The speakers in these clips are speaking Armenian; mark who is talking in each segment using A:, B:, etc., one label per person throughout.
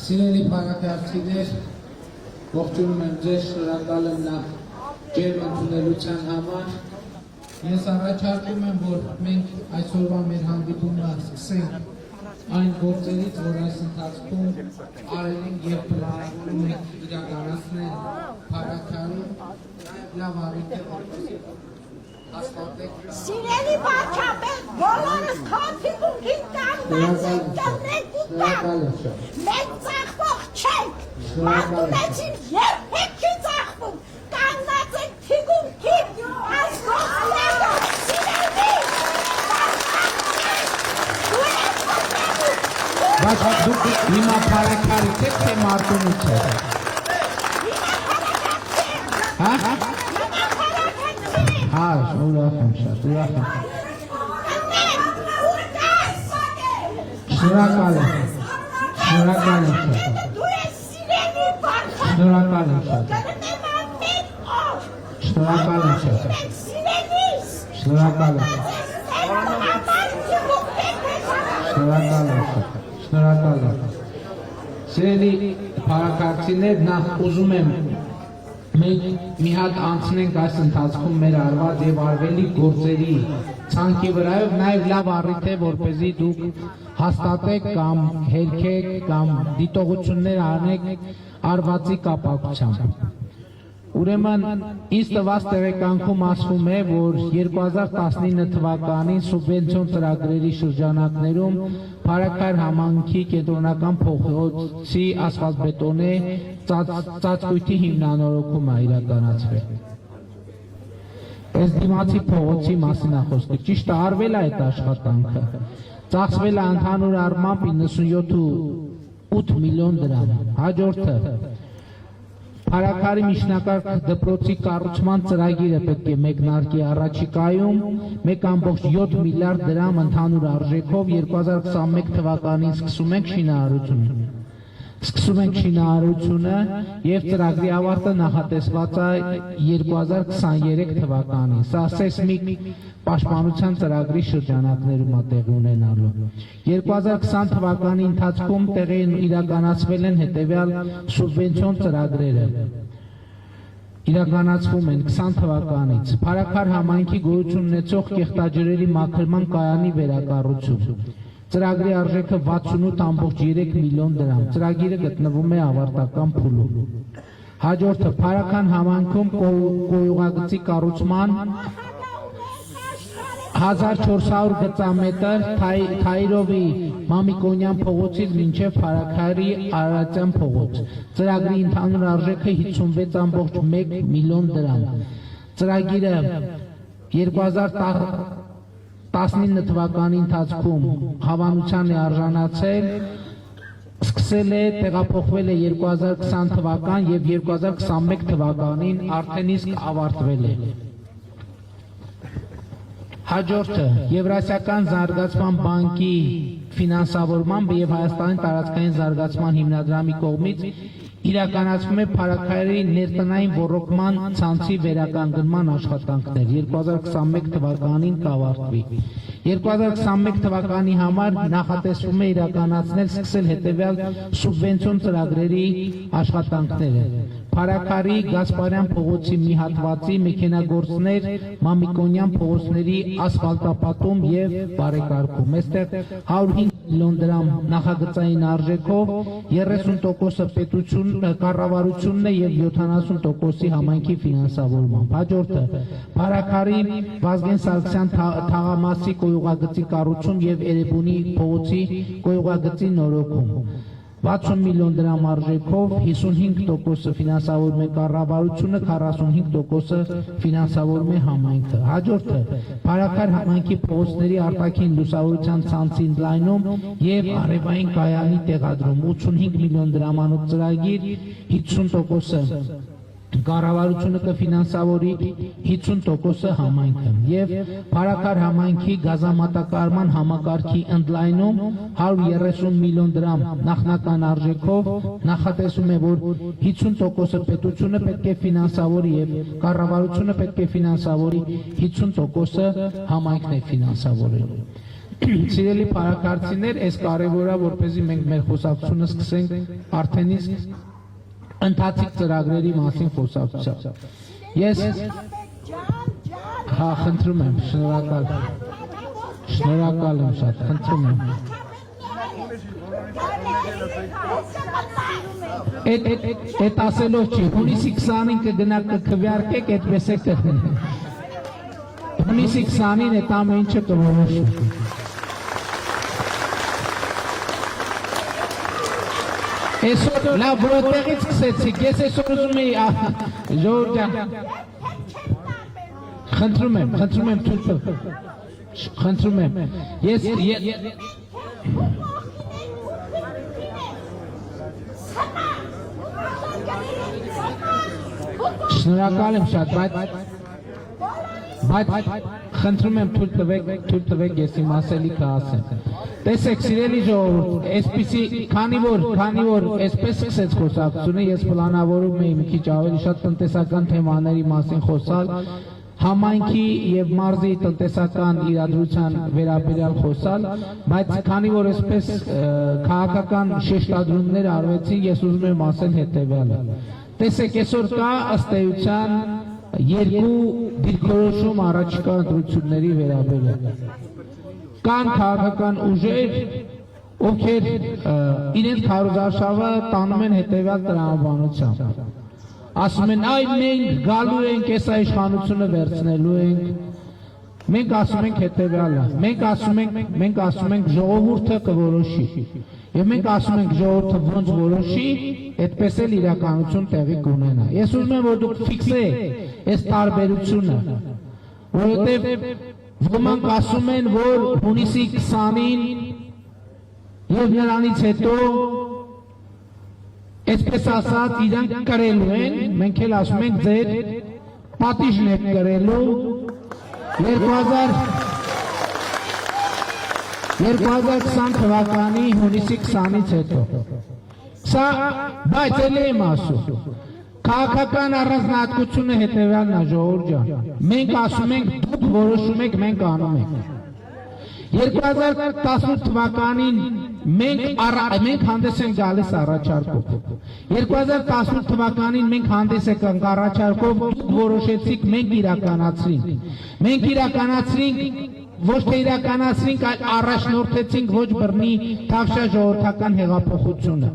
A: Սիրելի փառատոններ, ողջունում եմ ձեզ, շնորհակալ եմ նախ ջերմ ընդունելության համար։ Ես առաջարկում եմ, որ մենք այսօրվա մեր հանդիպումը սկսենք այն գործերից, որ այս ընթացքում արել ենք և պլանավորում ենք իրականացնել փառատոնում, նաև լավ առիթ է որպեսզի հաստատենք։
B: Սիրելի վարչապետ, բոլորս քոթիկունքին կանգնած ենք, տնենք ու տանք, մենք ծախվող չենք, մատունեցին երբեք չի ծախվում, կանգնած ենք թիկունքին, այս գործները, սիրելի,
A: Բայց դուք հիմա փառաքարից եք, թե մարտունից եք։ Ուրախ եմ շատ, ուրախ եմ։ Շնորհակալ եմ շատ։
B: դու ես սիրելի վարչապետ,
A: Շնորհակալ եմ շատ։
B: կգտնեմ ամեն օր,
A: Շնորհակալ եմ շատ։
B: մենք սիրելիս,
A: Շնորհակալ եմ։ Շնորհակալ եմ շատ։ Շնորհակալ եմ։ Սիրելի փառաքարցիներ, նախ ուզում եմ մենք մի հատ անցնենք այս ընթացքում մեր արված եւ արվելի գործերի ցանկի վրայով, նաև լավ առիթ է, որպեսզի դուք հաստատեք կամ հերքեք կամ դիտողություններ անեք արվածի կապակցությամբ։ Ուրեմն ինձ տված տեղեկանքում ասվում է, որ 2019 թվականին սուբվենցիոն ծրագրերի շրջանակներում Փարաքար համայնքի կենտրոնական փողոցի ասֆալտբետոնե ծածկույթի հիմնանորոգումը իրականացվել։ Այս դիմացի փողոցի մասին է խոսքը, ճիշտ է, արվել է այդ աշխատանքը, ծախսվել է ընդհանուր առմամբ 97.8 միլիոն դրամ, հաջորդը Փարաքարի միջնակարգ դպրոցի կառուցման ծրագիրը պետք է մեկնարկի առաջիկայում 1.7 միլիարդ դրամ ընդհանուր արժեքով 2021 թվականին սկսում ենք շինարարությունը եւ ծրագրի ավարտը նախատեսված է 2023 թվականին։ Սա սեյսմիկ պաշտպանության ծրագրի շրջանակներում է տեղի ունենալու։ 2020 թվականի ընթացքում տեղի իրականացվել են հետևյալ սուբվենցիոն ծրագրերը։ Իրականացվում են 20 թվականից Փարաքար համայնքի գոյություն ունեցող կեղտաջրերի մաքրման կայանի վերակառուցում։ Ծրագրի արժեքը 68.3 միլիոն դրամ։ Ծրագիրը գտնվում է ավարտական փուլում։ Հաջորդը Փարական համայնքում կոյուղագծի կառուցման 1400 գծամետր Թայրովի Մամիկոնյան փողոցից մինչև Փարաքարի Արարատյան փողոց։ Ծրագրի ընդհանուր արժեքը 56.1 միլիոն դրամ։ Ծրագիրը 2019 թվականի ընթացքում հավանության է արժանացել, սկսել է տեղափոխվել է 2020 թվական եւ 2021 թվականին արդեն իսկ ավարտվել է։ Հաջորդը Եվրասիական զարգացման բանկի ֆինանսավորմամբ եւ Հայաստանի տարածքային զարգացման հիմնադրամի կողմից իրականացվում է Փարաքարի ներտնային ոռոգման ցանցի վերականգնման աշխատանքներ 2021 թվականին կավարտվի։ 2021 թվականի համար նախատեսվում է իրականացնել սկսել հետևյալ սուբվենցիոն ծրագրերի աշխատանքները։ Փարաքարի Գասպարյան փողոցի մի հատվածի մեքենագործներ Մամիկոնյան փողոցների ասֆալտապատում եւ բարեկարգում։ Այստեղ 105 միլիոն դրամ նախագծային արժեքով 30%-ը պետություն կառավարությունն է եւ 70%-ի համայնքի ֆինանսավորմամբ։ Հաջորդը Փարաքարի Վազգեն Սարգսյան թաղամասի կոյուղագծի կառուցում եւ Էրեբունի փողոցի կոյուղագծի նորոգում։ 60 միլիոն դրամ արժեքով 55%-ը ֆինանսավորում է կառավարությունը, 45%-ը ֆինանսավորում է համայնքը։ Հաջորդը Փարաքար համայնքի փողոցների արտաքին լուսավորության ցանցի ընդլայնում եւ արևային կայանի տեղադրում 85 միլիոն դրամանոց ծրագիր 50%-ը կառավարությունը կֆինանսավորի 50%-ը համայնքը եւ Փարաքար համայնքի գազամատակարարման համակարգի ընդլայնում 130 միլիոն դրամ նախնական արժեքով նախատեսում է որ 50%-ը պետությունը պետք է ֆինանսավորի եւ կառավարությունը պետք է ֆինանսավորի 50%-ը համայնքն է ֆինանսավորելու։ Սիրելի փարաքարցիներ, այս կարևոր է որպեսզի մենք մեր խոսակցությունը սկսենք արդեն իսկ ընթացիկ ծրագրերի մասին խոսակցությամբ։ Ես խնդրում եմ, շնորհակալ եմ շատ, խնդրում եմ։ Այդ ասելով չի, հունիսի 20-ին կգնաք կքվյարկեք, այդպես է կհնի։ Հունիսի 20-ին այդ ամեն ինչը կորոշվի։ Այսօր լավ որտեղից սկսեցիք, ես այսօր ուզում էի ժողովուրդ ջան, խնդրում եմ, թույլ տվեք, խնդրում եմ, ես շնորհակալ եմ շատ, բայց խնդրում եմ թույլ տվեք, ես իմ ասելիքը ասեմ։ Տեսեք, սիրելի ժողովուրդ, այսպիսի, քանի որ այսպես սկսեց խոսակցությունը, ես պլանավորում էի մի քիչ ավելի շատ տնտեսական թեմաների մասին խոսալ, համայնքի եւ մարզի տնտեսական իրադրության վերաբերյալ խոսալ, բայց քանի որ այսպես քաղաքական շեշտադրումներ արվեցին, ես ուզում եմ ասել հետեւյալը։ Տեսեք, այսօր կա ըստ էության երկու դիրքորոշում առաջիկա ընտրությունների վերաբերյալ։ Կան քաղաքական ուժեր, ովքեր իրենց քարոզարշավը տանում են հետևյալ տրամաբանությամբ։ Ասում են, այ մենք գալու ենք, այս իշխանությունը վերցնելու ենք։ Մենք ասում ենք հետևյալը, մենք ասում ենք ժողովուրդը կորոշի։ Եվ մենք ասում ենք ժողովուրդը ոնց որոշի, այդպես էլ իրականություն տեղի կունենա։ Ես ուզում եմ, որ դուք ֆիքսեք այս տարբերությունը, որովհետև ոմանք ասում են, որ հունիսի 20-ին եւ նրանից հետո այսպես ասած իրանք կրելու են, մենք էլ ասում ենք ձեր պատիժն եք կրելու 2020 թվականի հունիսի 20-ից հետո։ Սա բայց էլ եմ ասում, քաղաքական առանձնահատկությունը հետևյալն է ժողովուրդ ջան, մենք ասում ենք դուք որոշում եք, մենք անում ենք։ 2018 թվականին մենք հանդես ենք գալիս առաջարկով։ 2018 թվականին մենք հանդես եկանք առաջարկով, դուք որոշեցիք, մենք իրականացրինք։ Մենք իրականացրինք, ոչ թե իրականացրինք, այլ առաջնորդեցինք ոչ բռնի թավշյա ժողովրդական հեղափոխությունը։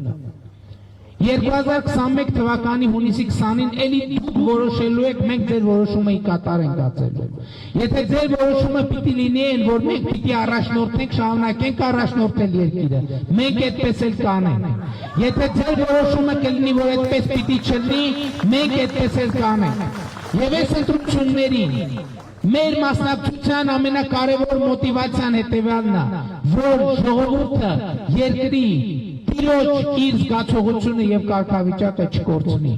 A: 2021 թվականի հունիսի 20-ին էլի դուք որոշելու եք, մենք ձեր որոշումը կատար ենք ածելու։ Եթե ձեր որոշումը պիտի լինի այն, որ մենք պիտի առաջնորդենք, շարունակենք առաջնորդել երկիրը, մենք այդպես էլ կանենք։ Եթե ձեր որոշումը կլինի, որ այդպես պիտի չլինի, մենք այդպես էլ կանենք։ Եվ այս ընտրություններին մեր մասնակցության ամենակարևոր մոտիվացիան հետևյալն է, որ ժողովուրդը երկրի Տիրոջ իր զգացողությունը եւ կարգավիճակը չկորցնի։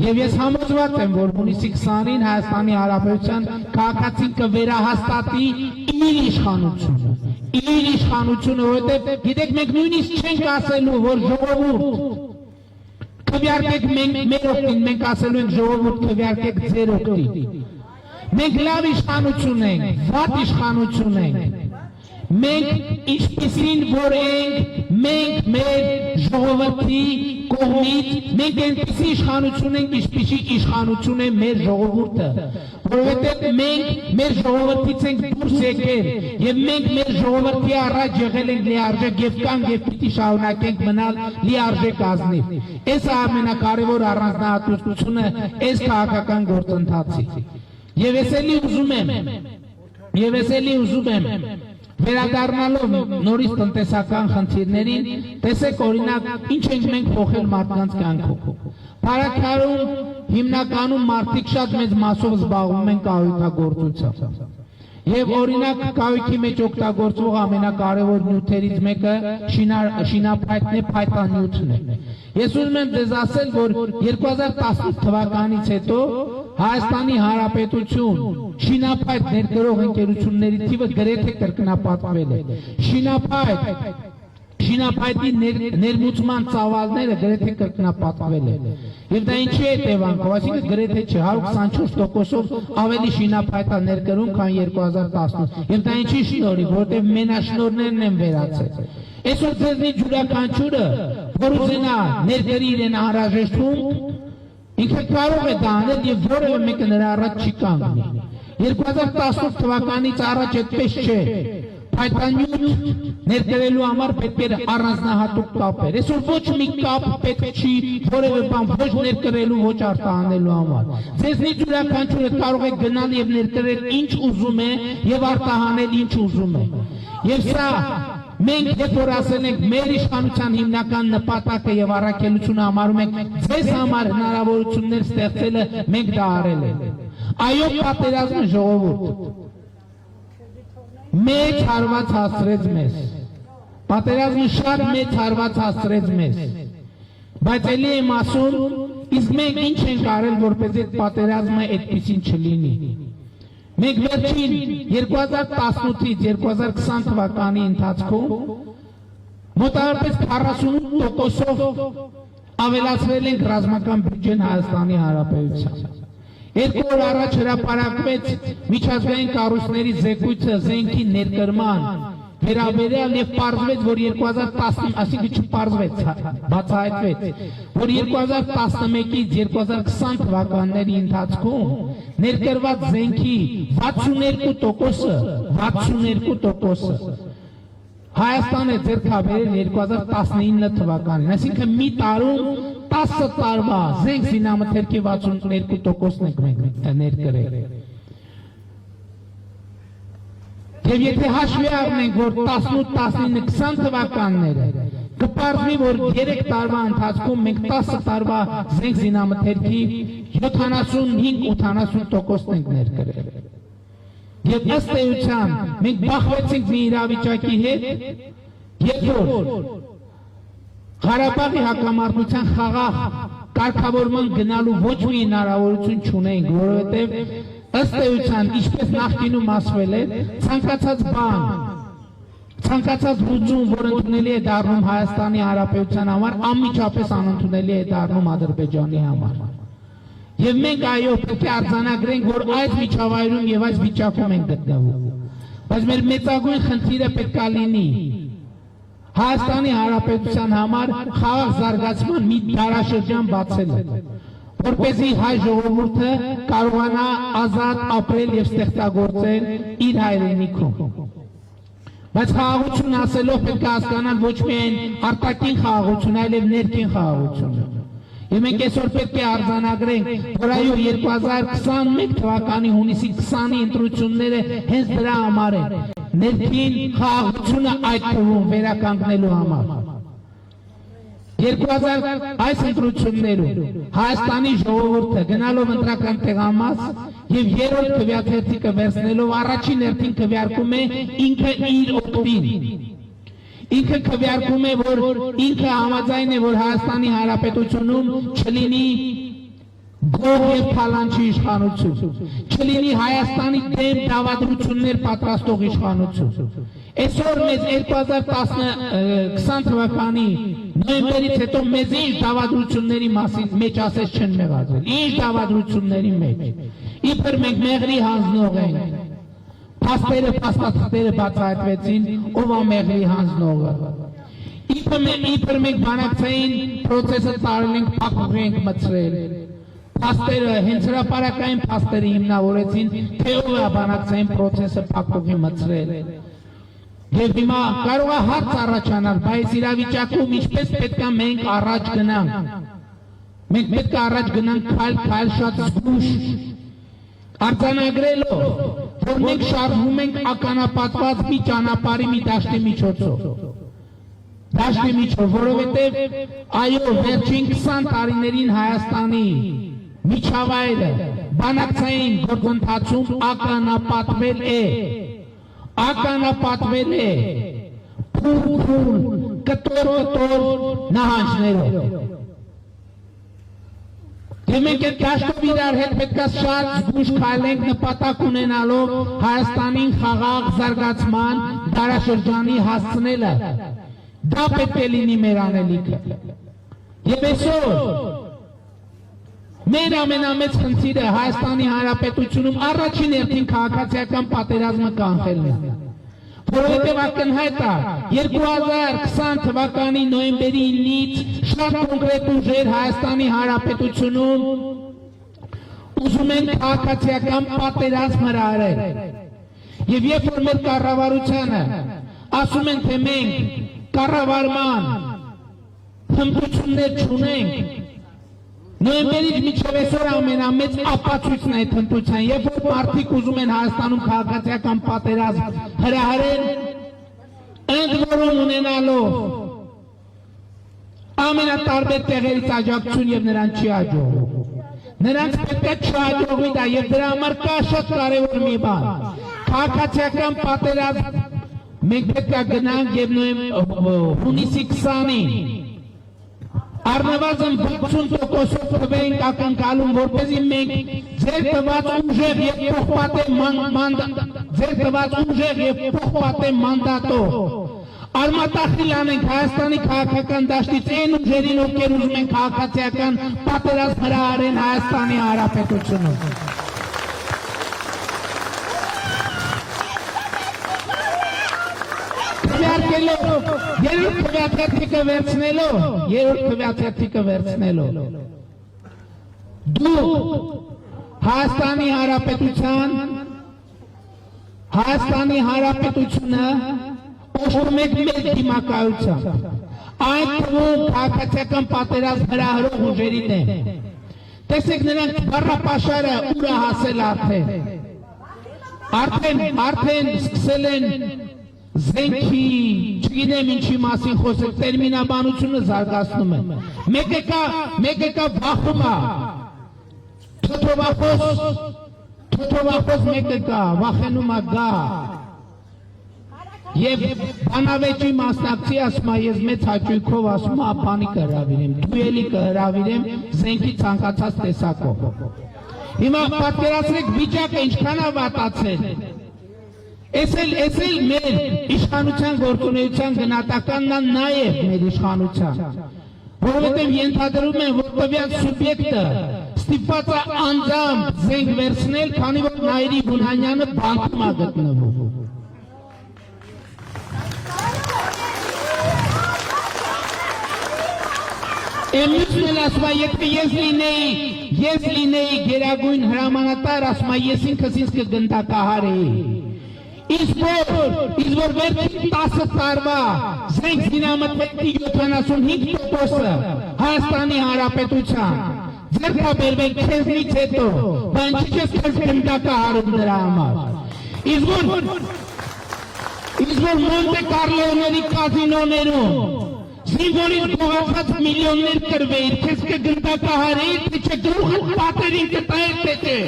A: Եվ ես համոզված եմ, որ հունիսի 20-ին Հայաստանի Հանրապետության քաղաքացին կվերահաստատի իր իշխանությունը, որովհետեւ գիտեք մենք նույնիսկ չենք ասելու, որ ժողովուրդ քվեարկեք մեր օգտին, մենք ասելու ենք ժողովուրդ քվեարկեք ձեր օգտին։ Մենք լավ իշխանություն ենք, վատ իշխանություն ենք։ Մենք ինչպեսին որ ենք, մենք մեր ժողովրդի կողմից, մենք այնպիսի իշխանություն ենք, ինչպիսի իշխանություն է մեր ժողովուրդը, որովհետև մենք մեր ժողովրդից ենք դուրս եկել եւ մենք մեր ժողովրդի առաջ եղել ենք լիարժեք եւ կանգ եւ պիտի շարունակենք մնալ լիարժեք ազնիվ։ Այս է ամենակարևոր առանձնահատկությունը այս քաղաքական գործընթացի։ Եվ ես էլի ուզում եմ վերադառնալով նորից տնտեսական խնդիրներին, տեսեք օրինակ ինչ ենք մենք փոխել մարդկանց կյանքում։ Փառատոնում հիմնականում մարդիկ շատ մեծ մասով զբաղվում են կահույքագործությամբ։ Եվ օրինակ կահույքի մեջ օգտագործվող ամենակարևոր նյութերից մեկը շինափայտն է, փայտանյութն է։ Ես ուզում եմ ձեզ ասել, որ 2018 թվականից հետո Հայաստանի Հանրապետություն շինափայտ ներկրող ընկերությունների թիվը գրեթե կրկնապատկվել է։ Շինափայտի ներմուծման ծավալները գրեթե կրկնապատկվել են։ Եվ դա ինչի է հետևանքով, այսինքն գրեթե չէ, 124%-ով ավելի շինափայտ է ներկրում, քան 2018։ Եվ դա ինչի շնորհիվ, որտեղ մենաշնորհներն են վերացել։ Այսօր ձեզնի յուրաքանչյուրը, որ ուզենա ներկրի իրեն անհրաժեշտում, ինքը կարող է դա անել եւ որևէ մեկը նրա առաջ չի կանգնի։ 2018 թվականից առաջ այդպես չէ։ Փայտանյութ ներկրելու համար պետք է առանձնահատուկ կապեր։ Այսօր ոչ մի կապ պետք չի որևէ բան ոչ ներկրելու, ոչ արտահանելու համար։ Ձեզնից յուրաքանչյուրը կարող է գնալ եւ ներկրել ինչ ուզում է եւ արտահանել ինչ ուզում է։ Եվ սա մենք երբ որ ասել ենք մեր իշխանության հիմնական նպատակը եւ առաքելությունը համարում ենք ձեզ համար հնարավորություններ ստեղծելը, մենք դա արել ենք։ Այո, պատերազմը ժողովուրդ մեծ հարված հասցրեց մեզ։ Պատերազմը շատ մեծ հարված հասցրեց մեզ։ Բայց էլի եմ ասում, իսկ մենք ինչ ենք արել, որպեսզի այդ պատերազմը այդպեսին չլինի։ Մենք վերջին 2018-ից 2020 թվականի ընթացքում մոտավորապես 48%-ով ավելացրել ենք ռազմական բյուջեն Հայաստանի Հանրապետության։ 2 օր առաջ հրապարակվեց միջազգային կառույցների զեկույցը զենքի ներկրման վերաբերյալ եւ պարզվեց, որ 2010, այսինքն չպարզվեց, բացահայտվեց, որ 2011-ից 2020 թվականների ընթացքում ներկրված զենքի 62%-ը Հայաստանը ձեռքաբերել 2019 թվականին, այսինքն մի տարում 10 տարվա զենք զինամթերքի 62%-ն ենք մենք ներկրել։ Եվ եթե հաշվի առնենք, որ 18, 19, 20 թվականները կպարզվի, որ 3 տարվա ընթացքում մենք 10 տարվա զենք զինամթերքի 75-80%-ն ենք ներկրել։ Եվ ըստ էության մենք բախվեցինք մի իրավիճակի հետ, երբ որ Ղարաբաղի հակամարտության խաղաղ կարգավորման գնալու ոչ մի հնարավորություն չունեինք, որովհետև ըստ էության, ինչպես նախկինում ասվել է, ցանկացած բան, ցանկացած լուծում, որ ընդունելի է դառնում Հայաստանի Հանրապետության համար, անմիջապես անընդունելի է դառնում Ադրբեջանի համար։ Եվ մենք այո պետք է արձանագրենք, որ այս միջավայրում եւ այս վիճակում ենք գտնվում։ Բայց մեր մեծագույն խնդիրը պետք է լինի Հայաստանի Հանրապետության համար խաղաղ զարգացման մի դարաշրջան բացելը, որպեսզի հայ ժողովուրդը կարողանա ազատ ապրել եւ ստեղծագործել իր հայրենիքում։ Բայց խաղաղություն ասելով պետք է հասկանալ ոչ միայն արտաքին խաղաղություն, այլև ներքին խաղաղություն։ Եվ մենք այսօր պետք է արձանագրենք, որ այո 2021 թվականի հունիսի 20-ի ընտրությունները հենց դրա համար են, ներքին խաղաղությունը այդ թվում վերականգնելու համար։ 2000 այս ընտրություններում Հայաստանի ժողովուրդը գնալով ընտրական տեղամաս եւ երրորդ քվեաթերթիկը վերցնելով առաջին հերթին քվեարկում է ինքը իր օգտին։ Ինքը քվեարկում է, որ ինքը համաձայն է, որ Հայաստանի Հանրապետությունում չլինի գող եւ քալանչի իշխանություն, չլինի Հայաստանի դեմ դավադրություններ պատրաստող իշխանություն։ Այսօր մեզ 2020 թվականի նոյեմբերից հետո մեզ ինչ դավադրությունների մասին մեջ ասես չեն մեղադրել, ինչ դավադրությունների մեջ։ Իբր մենք մեղրի հանձնող ենք, փաստերը բացահայտվեցին, ով է մեղրի հանձնողը։ Իբր մենք բանակցային պրոցեսը տարել ենք, փակուղի ենք մտցրել։ Փաստերը, հենց հրապարակային փաստերը հիմնավորեցին, թե ով է բանակցային պրոցեսը փակուղի մտցրել։ Եվ հիմա կարող է հարց առաջանալ, բայց իրավիճակում ինչպես պետք է մենք առաջ գնանք։ Մենք պետք է առաջ գնանք քայլ շատ զգուշ, արձանագրելով, որ մենք շարժվում ենք ականապատված մի ճանապարհի մի դաշտի միջոցով։ Դաշտի միջով, որովհետև այո, վերջին 20 տարիներին Հայաստանի միջավայրը բանակցային գործընթացում ականապատվել է, փուլ, կտոր նահանջներով։ Եվ մենք այդ դաշտով իրար հետ պետք է շատ զգուշ քայլենք նպատակ ունենալով Հայաստանին խաղաղ զարգացման դարաշրջանի հասցնելը։ Դա պետք է լինի մեր անելիքը։ Եվ այսօր մեր ամենամեծ խնդիրը Հայաստանի Հանրապետությունում առաջին հերթին քաղաքացիական պատերազմը կանխելն է։ Որովհետև ակնհայտ է 2020 թվականի նոյեմբերի 9-ից շատ կոնկրետ ուժեր Հայաստանի Հանրապետությունում ուզում են քաղաքացիական պատերազմ հրահրել։ Եվ երբ որ մեր կառավարությանը ասում են, թե մենք կառավարման հմտություններ չունենք, նոյեմբերից մինչև այսօր ամենամեծ ապացույցն է հմտության, երբ որ մարդիկ ուզում են Հայաստանում քաղաքացիական պատերազմ հրահրել, ընդ որում ունենալով ամենատարբեր տեղերից աջակցություն եւ նրան չի աջողվում։ Նրանց պետք է չաջողվի դա եւ դրա համար կա շատ կարեւոր մի բան։ Քաղաքացիական պատերազմ մենք պետք է գնանք եւ հունիսի 20-ին առնվազն 60%-ով թվենք ակնկալում, որպեսզի մենք ձեր տված ուժեղ եւ փոխպատե մանդատով արմատախիլ անենք Հայաստանի քաղաքական դաշտից այն ուժերին, ովքեր ուզում են քաղաքացիական պատերազմ հրահրեն Հայաստանի Հանրապետությունում։ Երրորդ քվեաթերթիկը վերցնելով դու Հայաստանի Հանրապետությունը օժտում եք մեր դիմակայությամբ, այդ թվում քաղաքացիական պատերազմ հրահրող ուժերի դեմ։ Տեսեք նրանք բառապաշարը ուր է հասել արդեն սկսել են զենքի, չգիտեմ ինչի մասին խոսել, տերմինաբանությունը զարգացնում է։ Մեկը կա վախում է, թոթովախոս մեկը կա, վախենում է գա։ Եվ բանավեճի մասնակցի ասում է, ես մեծ հաճույքով ասում է, բանի կհրավիրեմ, դուելի կհրավիրեմ զենքի ցանկացած տեսակով։ Հիմա պատկերացրեք վիճակը ինչքան է վատացել։ Էս էլ մեր իշխանության գործունեության գնահատականն է նաև մեր իշխանության, որովհետև ենթադրում են, որ տվյալ սուբյեկտը ստիպված է անձամբ զենք վերցնել, քանի որ Նայիրի Բունյանյանը բանկում է գտնվում։ Մյուսն էլ ասում է, եթե ես լինեի գերագույն հրամանատար, ասում է, ես ինքս ինձ կգնդակահարեի։
C: Izbor verki tasıp tarva, zenk zinametli 75%, Հայաստանի Հանրապետության, ձեռքա բերվենք քեզնից հետո, բանջի չես քեզ գնդակահարում դրա համար։ Izbor Monte Carlo-ների կազինոներում, զինվորից գողացած միլիոններ կրվեիր, քեզ կգնդակահարեիր, թե չէ գլուխդ պատերին կտայր, թե չէ։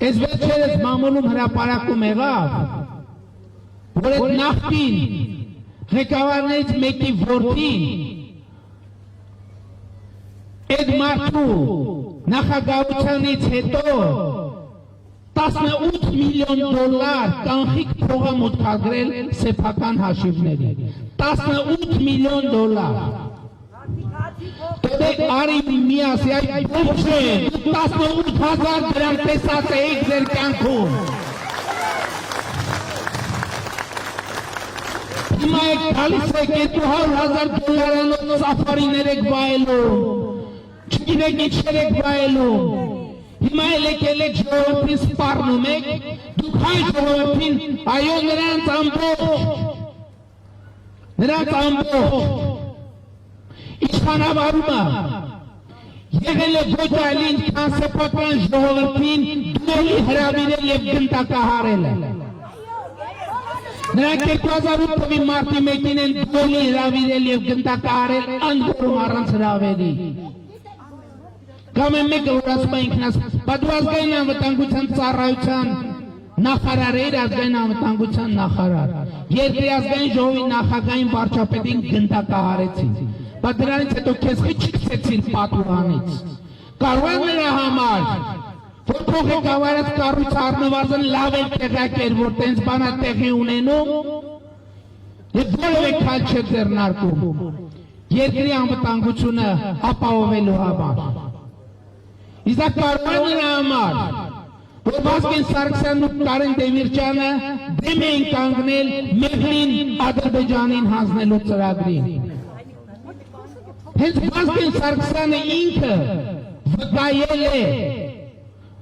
C: Ես վերջերս մամուլում հրապարակում եղավ, որ այդ նախկին ղեկավարներից մեկի որդին այդ մարդու նախագահությանից հետո 18 միլիոն դոլար կանխիկ փող է մուտքագրել սեփական հաշիվների, 18 միլիոն դոլար։ Դե արի միասի այդ ոչ է, 18,000 դրամ տեսած էիք ձեր կյանքում։ Հիմա եք գալիս եք 200,000 դոլարանոց սաֆարիներ եք վայելում, չգիտեք ինչեր եք վայելում։ Հիմա եք ժողովրդին սպառնում եք, դուք հայ ժողովրդին, այո նրանց ամբողջ իշխանավարումը եղել է ոչ այլ ինչքան սեփական ժողովրդին դուելի հրավիրել եւ գնդակահարել է։ Նրանք 2008 թվականի մարտի 1-ին են դուելի հրավիրել եւ գնդակահարել անդորում առանց հրավերի։ Կամ մեկը որ ասում է ինքնաս, բայց դու ազգային անվտանգության ծառայության նախարար էր, ազգային անվտանգության նախարար։ Երկրի ազգային ժողովի նախագահային վարչապետին գնդակահարեցին։ Բայց դրանից հետո քեզ չքցեցին պատուհանից։ Կարող է նրա համար, որ քո ղեկավարած կառույցը առնվազն լավ է տեղյակ էր, որ տենց բան է տեղի ունենում, եւ որևէ քայլ չէ ձեռնարկում երկրի անվտանգությունը ապահովելու համար։ Իսկ կարող է նրա համար, որ Վազգեն Սարգսյանն ու Կարեն Դեմիրճյանը դեմ էին կանգնել Մեղրին Ադրբեջանին հանձնելու ծրագրին։ Հենց Վազգեն Սարգսյանը ինքը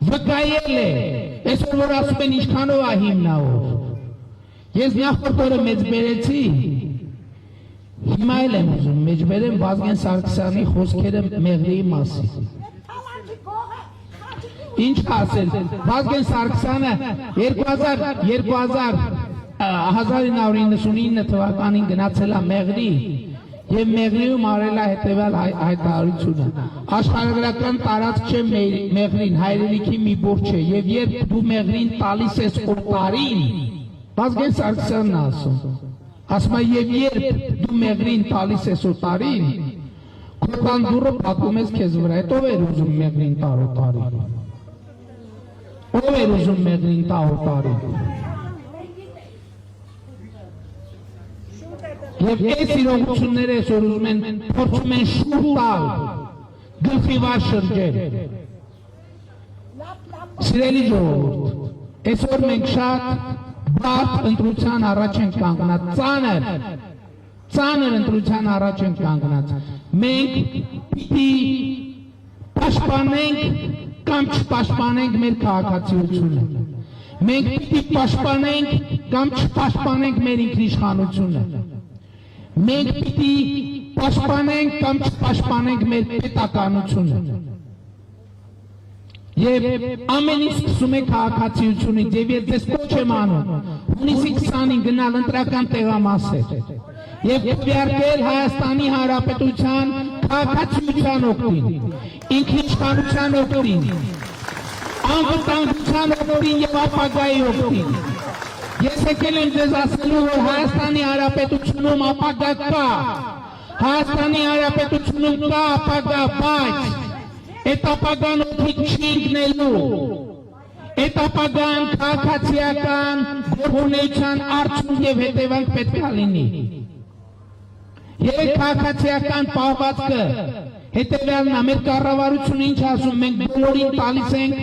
C: վկայել է, այսօր որ ասում են ինչքանով է հիմնավոր։ Ես նախորդ օրը մեծ բերեցի, հիմա էլ եմ ուզում մեծ բերեմ Վազգեն Սարգսյանի խոսքերը Մեղրիի մասին։ Ինչ ասել, Վազգեն Սարգսյանը 1999 թվականին գնացել է Մեղրի եւ Մեղրիում արել է հետեւյալ հայտարարությունը. աշխարհագրական տարածք չէ Մեղրին, հայրենիքի մի բուրջ է, եւ երբ դու Մեղրին տալիս ես օտարին, Վազգեն Սարգսյանն ասում է, եւ երբ դու Մեղրին տալիս ես օտարին, քո տանդուրը պատում ես քեզ վրա, այդ ով էր ուզում Մեղրին տալ օտարին։ Ով էր ուզում Մեղրին տալ օտարին։ Եվ այս իրողությունները այսօր ուզում են փորձում են շուռ տալ գլխի վար շրջել։ Սիրելի ժողովուրդ, այսօր մենք շատ բարդ ընտրության առաջ ենք կանգնած, ծանր ընտրության առաջ ենք կանգնած։ Մենք պիտի պաշտպանենք կամ չպաշտպանենք մեր քաղաքացիությունը։ Մենք պիտի պաշտպանենք կամ չպաշտպանենք մեր ինքնիշխանությունը։ Մենք պիտի պաշտպանենք կամ չպաշտպանենք մեր պետականությունը։ Եվ ամեն ինչ սկսում է քաղաքացիությունից, եւ ես ձեզ կոչ եմ անում հունիսի 20-ին գնալ ընտրական տեղամասեր եւ քվեարկել Հայաստանի Հանրապետության քաղաքացիության օգտին, ինքնիշխանության օգտին, անվտանգության օգտին եւ ապագայի օգտին։ Ես եկել եմ ձեզ ասելու, որ Հայաստանի Հանրապետությունում ապագա կա, Հայաստանի Հանրապետությունում կա ապագա, բայց այդ ապագան օգնիկ չի ընկնելու, այդ ապագան քաղաքացիական գործունեության արդյունք եւ հետևանք պետք է լինի։ Եվ քաղաքացիական պահվածքը հետևյալն է, մեր կառավարությունը ինչ ասում, մենք բոլորին տալիս ենք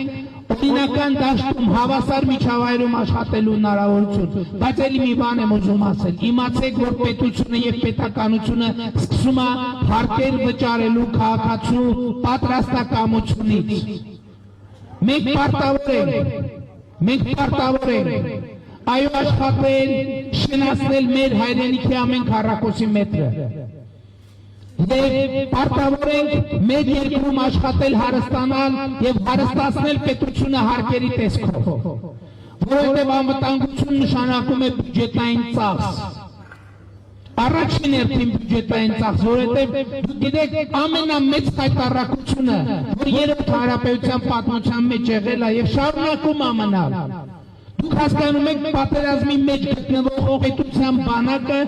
C: օրինական դաշտում հավասար միջավայրում աշխատելու հնարավորություն, բայց էլի մի բան եմ ուզում ասել, իմացեք, որ պետությունը եւ պետականությունը սկսում է հարկեր վճարելու քաղաքացու պատրաստակամությունից։ Մենք պարտավոր ենք այո աշխատել, շնացնել մեր հայրենիքի ամեն քառակուսի մետրը։ Եվ պարտավոր ենք մեր երկրում աշխատել, հարստանալ եւ հարստացնել պետությունը հարկերի տեսքով, որովհետեւ անվտանգություն նշանակում է բյուջետային ծախս։ Առաջին հերթին բյուջետային ծախս, որովհետեւ դուք գիտեք ամենամեծ հայտարարությունը, որ երրորդ հանրապետության պատմության մեջ եղել է եւ շարունակում է մնալ։ Դուք հասկանում եք պատերազմի մեջ գտնվող պետության բանակը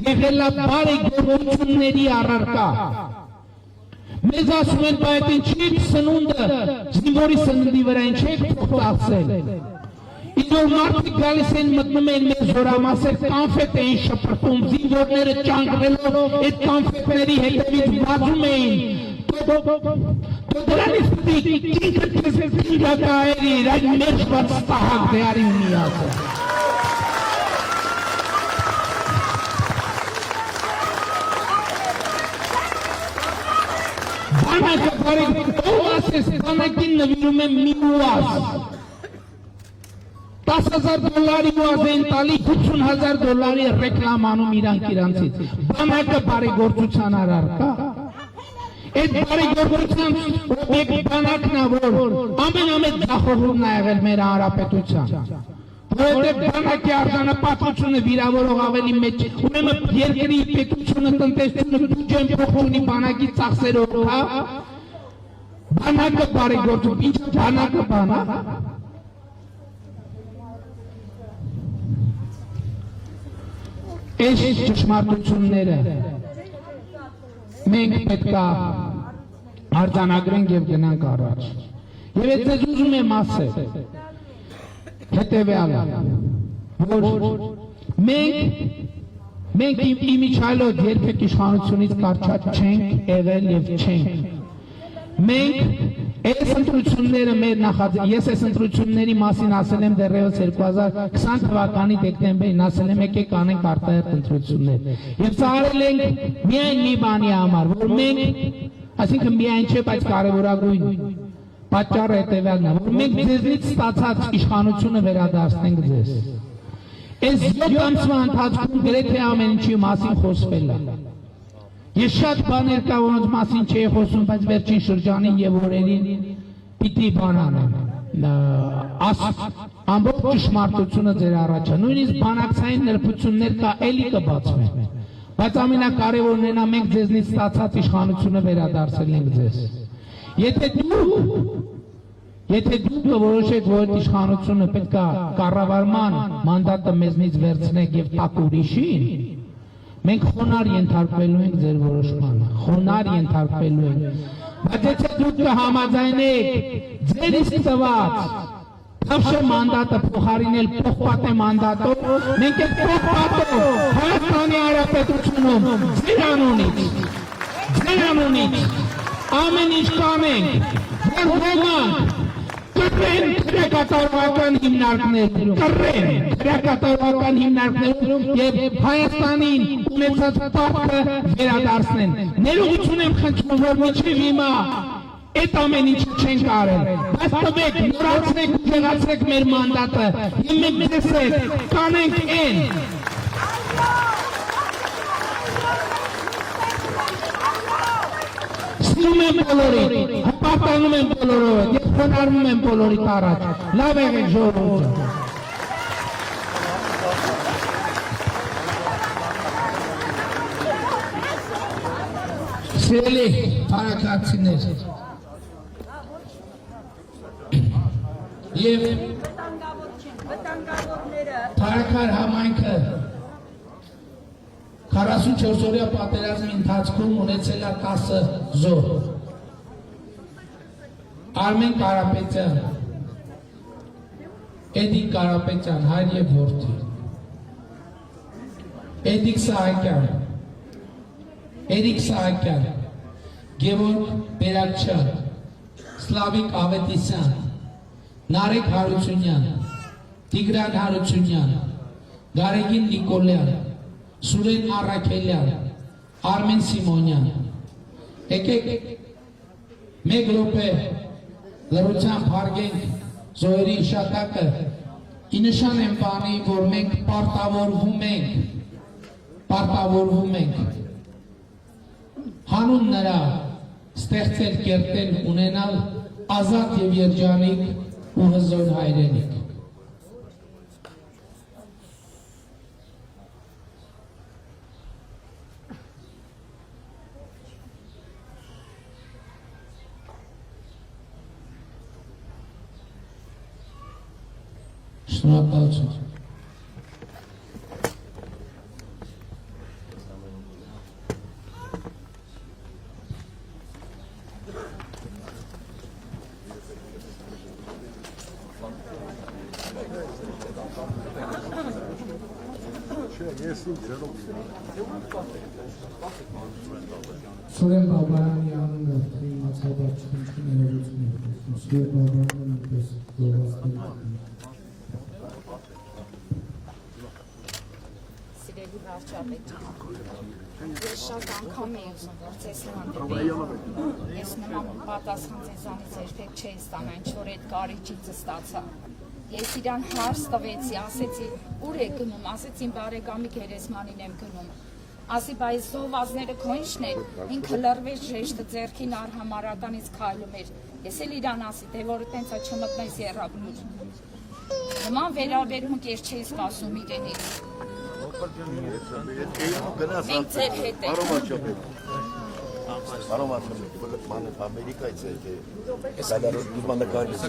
C: եղել է բարեգործությունների առարկա։ Մեզ ասում են, բայց ինչի՞ սնունդը զինվորի սննդի վրա ինչ եք ծախսել։ Իդոր մարդիկ գալիս են մտնում են մեր զորամասեր կանֆետ էին շպրտում, զինվորները ճանկրելով այդ կանֆետների հետևից վազում էին։ Դրանից պիտի ինքը քեզ ինքնակայերի այդ մեր ստահակ դեարի ունի ասել։ Բանակը բարեք, ով ասես, բանակին նվիրում եմ մի ուազ։ $10,000 ուազ են տալի, $50,000 ռեկլամ անում իրանցից։ Բանակը բարեգործության առարկա։ Այդ բարեգործության օբյեկտ բանակն է, որ ամենամեծ ձախողումն է եղել մեր հանրապետության։ Որովհետև բանակի արժանապատվությունը վիրավորող ավելի մեծ, ուրեմն երկրի պետությունը, տնտեսությունը բյուջեն փոխում ունի բանակի ծախսերով, հա։ Բանակը բարեգործում, ինչ բանակը բանակ։ Այս ճշմարտությունները մենք պետք է արձանագրենք եւ գնանք առաջ։ Եվ այդ ձեզ ուզում եմ ասել հետեւյալը, որ մենք իմիջիայլոց երբեք իշխանությունից կարճած չենք եղել եւ չենք։ Մենք այս ընտրությունները մեր ես այս ընտրությունների մասին ասել եմ դեռևս 2020 թվականի դեկտեմբերին, ասել եմ եկեք անենք արտահերթ ընտրություններ։ Եվ սա արել ենք միայն մի բանի համար, որ մենք, այսինքն միայն չէ, բայց կարևորագույն պատճառը հետևյալն է, որ մենք ձեզնից ստացած իշխանությունը վերադարձնենք ձեզ։ Այս 7 ամսվա ընթացքում գրեթե ամեն ինչի մասին խոսվել է։ Ես շատ բաներ կա, որոնց մասին չէի խոսում, բայց վերջին շրջանին եւ օրերին պիտի բան անեմ։ Ամբողջ ճշմարտությունը ձեր առաջ է։ Նույնիսկ բանակցային նրբություններ կա, էլի կբացվեն։ Բայց ամենակարևորն է, մենք ձեզնից ստացած իշխանությունը վերադարձել ենք ձեզ։ Եթե դուք որոշեք, որ այդ իշխանությունը պետք է կառավարման մանդատը մեզնից վերցնեք եւ տակ ուրիշին, մենք խոնար ենթարկվելու ենք ձեր որոշմանը, խոնար ենթարկվելու ենք։ Բայց եթե դուք կհամաձայնեք ձեր իսկ տված Թավշե մանդատը փոխարինել փոխպատե մանդատով, մենք այդ փոխպատով Հայաստանի Հանրապետությունում ձեր անունից ամեն ինչ կանենք, որ ոմանք կռեն քրեակատարողական հիմնարկներում եւ Հայաստանին ունեցած պարտքը վերադարձնեն։ Ներողություն եմ խնդրում, որ մինչեւ հիմա այդ ամեն ինչը չենք արել, բայց տվեք, նորացրեք, ուժեղացրեք մեր մանդատը եւ մենք ձեզ հետ կանենք այն։ Սիրում եմ բոլորին, հպարտանում եմ բոլորով եւ խոնարհվում եմ բոլորիդ առաջ։ Լավ եղեք ժողովուրդ։ Սիրելի բարեկամներ, եւ Փարաքար համայնքը 44-օրյա պատերազմի ընթացքում ունեցել է 10 զոհ։ Արմեն Կարապետյան, Էդիկ Կարապետյան, հայր եւ որդի, Էդիկ Սահակյան, Գևորգ Բերակչյան, Սլավիկ Ավետիսյան, Նարեկ Հարությունյան, Տիգրան Հարությունյան, Գարեգին Նիկոլյան, Սուրեն Առաքելյան, Արմեն Սիմոնյան։ Եկեք մեկ րոպե լրությամբ հարգենք զոհերի հիշատակը, ի նշան եմ բանի, որ մենք պարտավորվում ենք հանուն նրա ստեղծել կերտել ունենալ ազատ եւ երջանիկ ու հզոր հայրենիք։ Շնորհակալություն։
A: Սուրեն Բաբայանի անունը իմացաբարձություն ներողություն Սուրեն Բաբայանը նույնպես
D: Սիրելի վարչապետ, ես շատ անգամ եմ ուզում, որ ձեզ հանդիպեի, ես նման պատասխան ձեզանից երբեք չէի ստանա, ինչ որ այդ կարիճիցը ստացա։ Ես իրան հարց տվեցի, ասեցի, ուր է գնում, ասեցին բարեկամի Գերեզմանին եմ գնում։ Ասի, բայց զոհվածները քո ինչն են, ինքը լրվեց ժեշտը ձեռքին արհամարականից քայլում էր։ Ես էլ իրան ասի, թե որ տենց է չմտնես եռաբնուր։ Նման վերաբերմունք ես չէի սպասում իրենից։ Մենք ձեր հետ ենք։
E: Ամերիկայից է դումաննակարից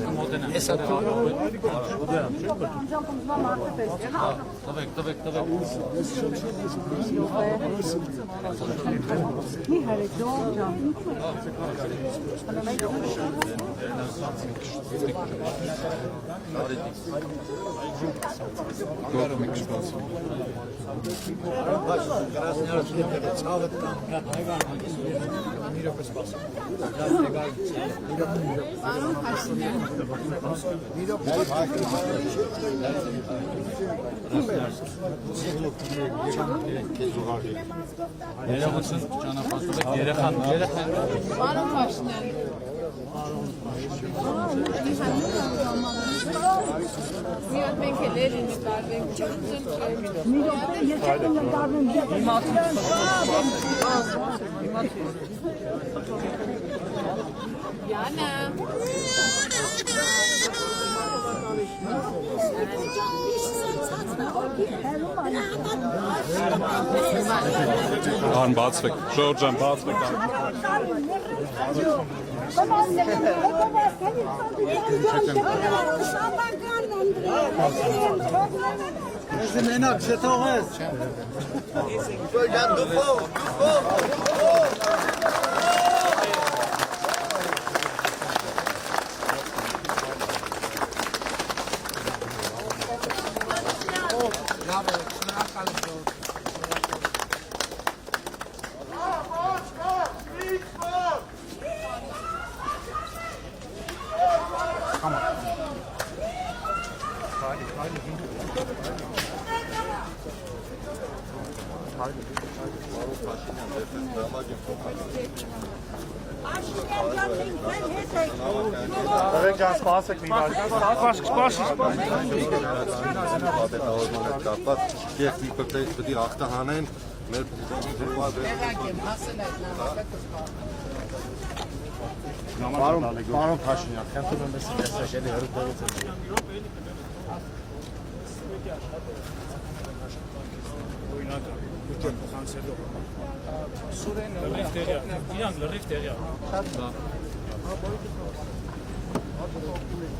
F: Ներողություն ճանապարհով երեխան
D: Պարոն Փաշինյան։ Մի հատ մենք էլ երինի տարվենք, չեմ մի հատ ես չեմ նկարվում Յանը
F: Ան բացվեք, Շորջան բացվեք
E: Մենակ չթողես Շորջան դուքով
F: սպասեք մի բան
E: Եվ մի պտի ախտահանեն մեր Պարոն Փաշինյան, խնդրում եմ ես շելի հրուտեղից
F: Սուրեն լրիվ տեղյակ, իրանք լրիվ տեղյակ